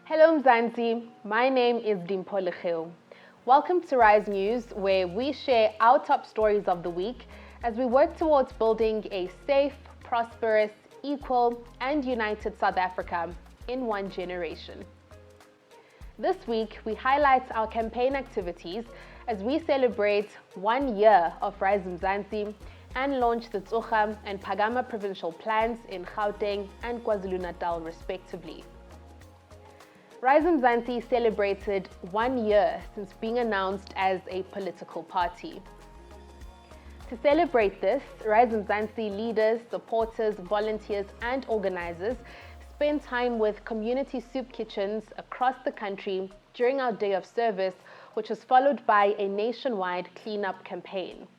Hello Mzansi, my name is Dimpho Lecheo. Welcome to Rise News, where we share our top stories of the week as we work towards building a safe, prosperous, equal and united South Africa in one generation. This week, we highlight our campaign activities as we celebrate 1 year of Rise Mzansi and launch the Tsoga and Pama provincial plans in Gauteng and KwaZulu-Natal respectively. Rise Mzansi celebrated 1 year since being announced as a political party. To celebrate this, Rise Mzansi leaders, supporters, volunteers and organizers spent time with community soup kitchens across the country during our day of service, which was followed by a nationwide cleanup campaign.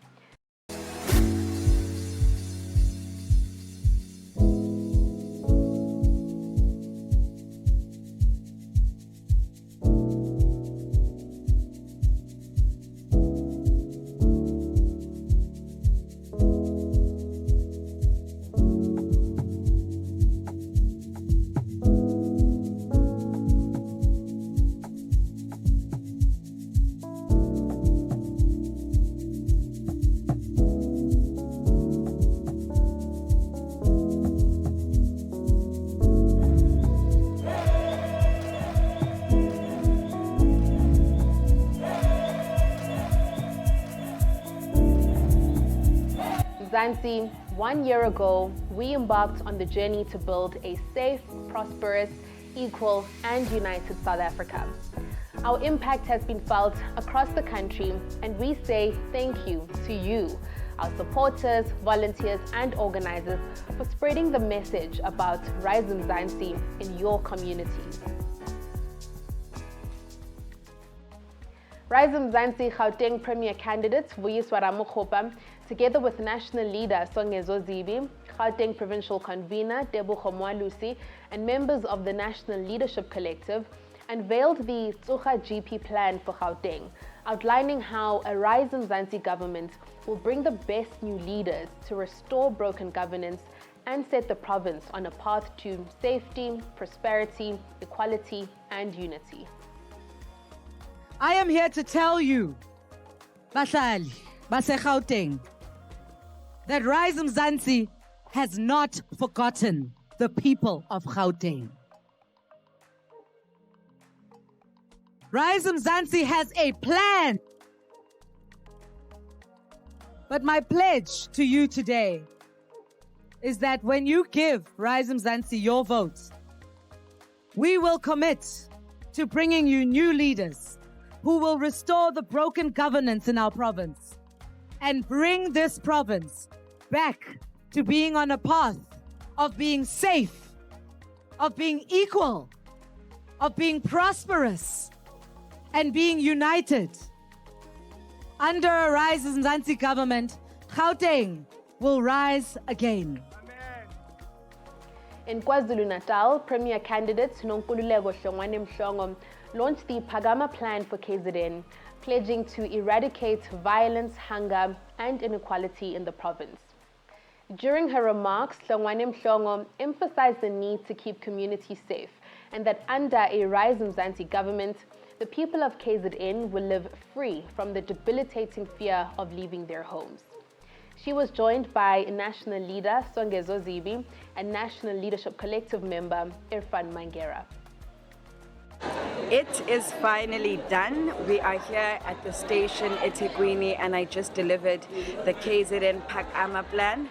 Mzansi, 1 year ago, we embarked on the journey to build a safe, prosperous, equal and united South Africa. Our impact has been felt across the country and we say thank you to you, our supporters, volunteers and organizers for spreading the message about Rise Mzansi in your communities. Rise Mzansi Gauteng Premier candidate Vuyiswa Ramokgopa, together with national leader Songezo Zibi, Gauteng Provincial Convener Tebogo Mwalusi, and members of the National Leadership Collective, unveiled the Tsoga GP plan for Gauteng, outlining how a Rise Mzansi government will bring the best new leaders to restore broken governance and set the province on a path to safety, prosperity, equality, and unity. I am here to tell you, Bahlali, Base Gauteng, that Rise Mzansi has not forgotten the people of Gauteng. Rise Mzansi has a plan. But my pledge to you today is that when you give Rise Mzansi your vote, we will commit to bringing you new leaders who will restore the broken governance in our province and bring this province back to being on a path of being safe, of being equal, of being prosperous, and being united. Under a Rise Mzansi government, Gauteng will rise again. In KwaZulu-Natal, Premier candidate Nonkululeko Hlongwane Mhlongo launched the Pama Plan for KZN, pledging to eradicate violence, hunger, and inequality in the province. During her remarks, Hlongwane Mhlongo emphasized the need to keep communities safe and that under a Rise Mzansi government, the people of KZN will live free from the debilitating fear of leaving their homes. She was joined by national leader Songezo Zibi and National Leadership Collective member Irfan Mangera. It is finally done. We are here at the station eThekwini and I just delivered the KZN Pama Plan.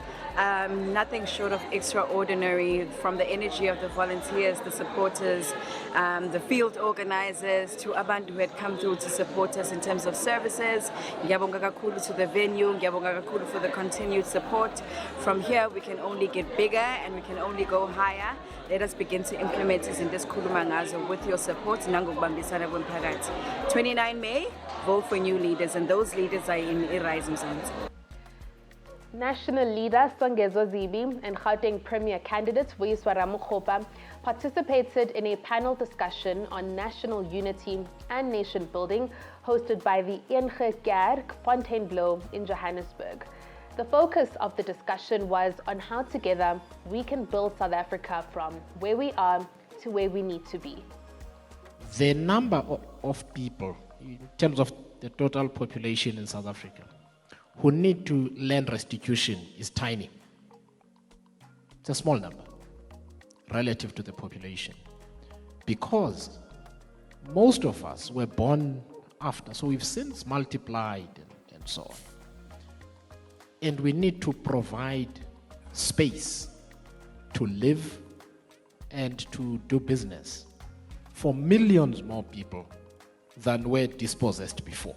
Nothing short of extraordinary, from the energy of the volunteers, the supporters, the field organizers, to abantu who had come through to support us in terms of services. Ngiyabonga kakhulu to the venue, ngiyabonga kakhulu for the continued support. From here we can only get bigger and we can only go higher. Let us begin to implement this in this Kulumangazo with your support. 29 May, vote for new leaders, and those leaders are in Rise Mzansi. National leader Songezo Zibi and Gauteng Premier candidate Vuyiswa Ramokgopa participated in a panel discussion on national unity and nation building hosted by the Enige Kerk Fontainebleau in Johannesburg. The focus of the discussion was on how together we can build South Africa from where we are to where we need to be. the number of people, in terms of the total population in South Africa, who need to land restitution is tiny. It's a small number relative to the population, because most of us were born after, so we've since multiplied and so on. And we need to provide space to live and to do business for millions more people than were dispossessed before.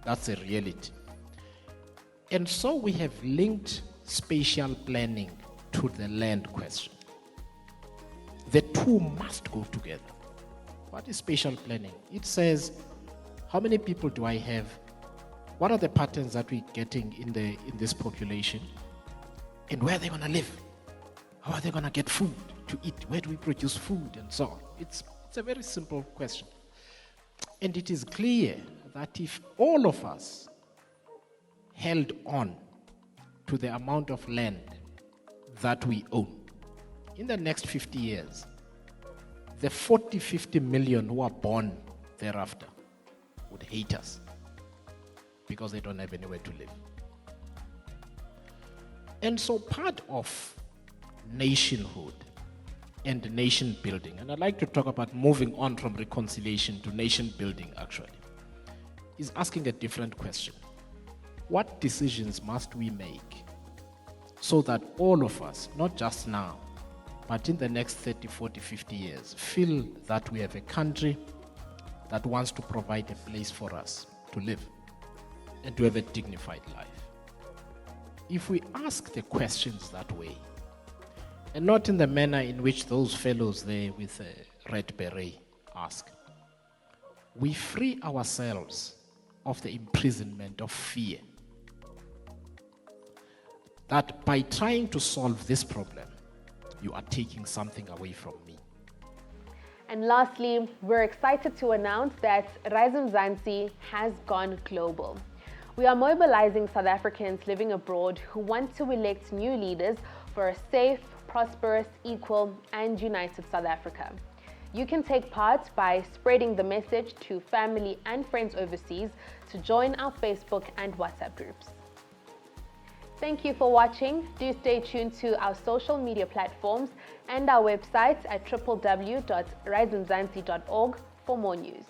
That's a reality. And so we have linked spatial planning to the land question. The two must go together. What is spatial planning? It says, how many people do I have? What are the patterns that we're getting in this population? And where are they going to live? How are they going to get food to eat? Where do we produce food? And so on. It's a very simple question. And it is clear that if all of us held on to the amount of land that we own, in the next 50 years, the 40, 50 million who are born thereafter would hate us because they don't have anywhere to live. And so part of nationhood and nation building, and I'd like to talk about moving on from reconciliation to nation building actually, is asking a different question. What decisions must we make so that all of us, not just now, but in the next 30, 40, 50 years, feel that we have a country that wants to provide a place for us to live and to have a dignified life? If we ask the questions that way, and not in the manner in which those fellows there with a red beret ask, we free ourselves of the imprisonment of fear. That by trying to solve this problem, you are taking something away from me. And lastly, we're excited to announce that Rise Mzansi has gone global. We are mobilizing South Africans living abroad who want to elect new leaders for a safe, prosperous, equal, and united South Africa. You can take part by spreading the message to family and friends overseas to join our Facebook and WhatsApp groups. Thank you for watching. Do stay tuned to our social media platforms and our website at www.risemzansi.org for more news.